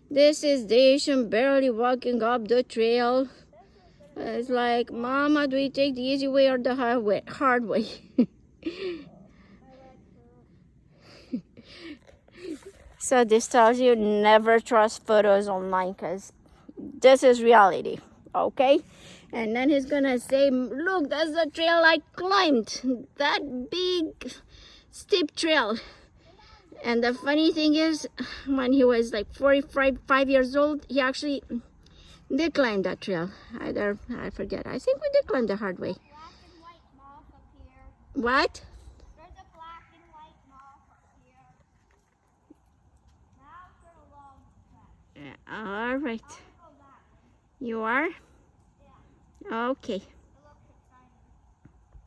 This is Dacian barely walking up the trail. It's like, Mama, do we take the easy way or the hard way? So this tells you never trust photos online because this is reality, okay? And then he's gonna say, look, that's the trail I climbed, that big steep trail. And the funny thing is, when he was like 45 years old, he actually did climb that trail. I forget. I think we did climb the hard way. What? There's a black and white moth up here. Now for a long trek. All right. I'll go that way. You are? Yeah. Okay.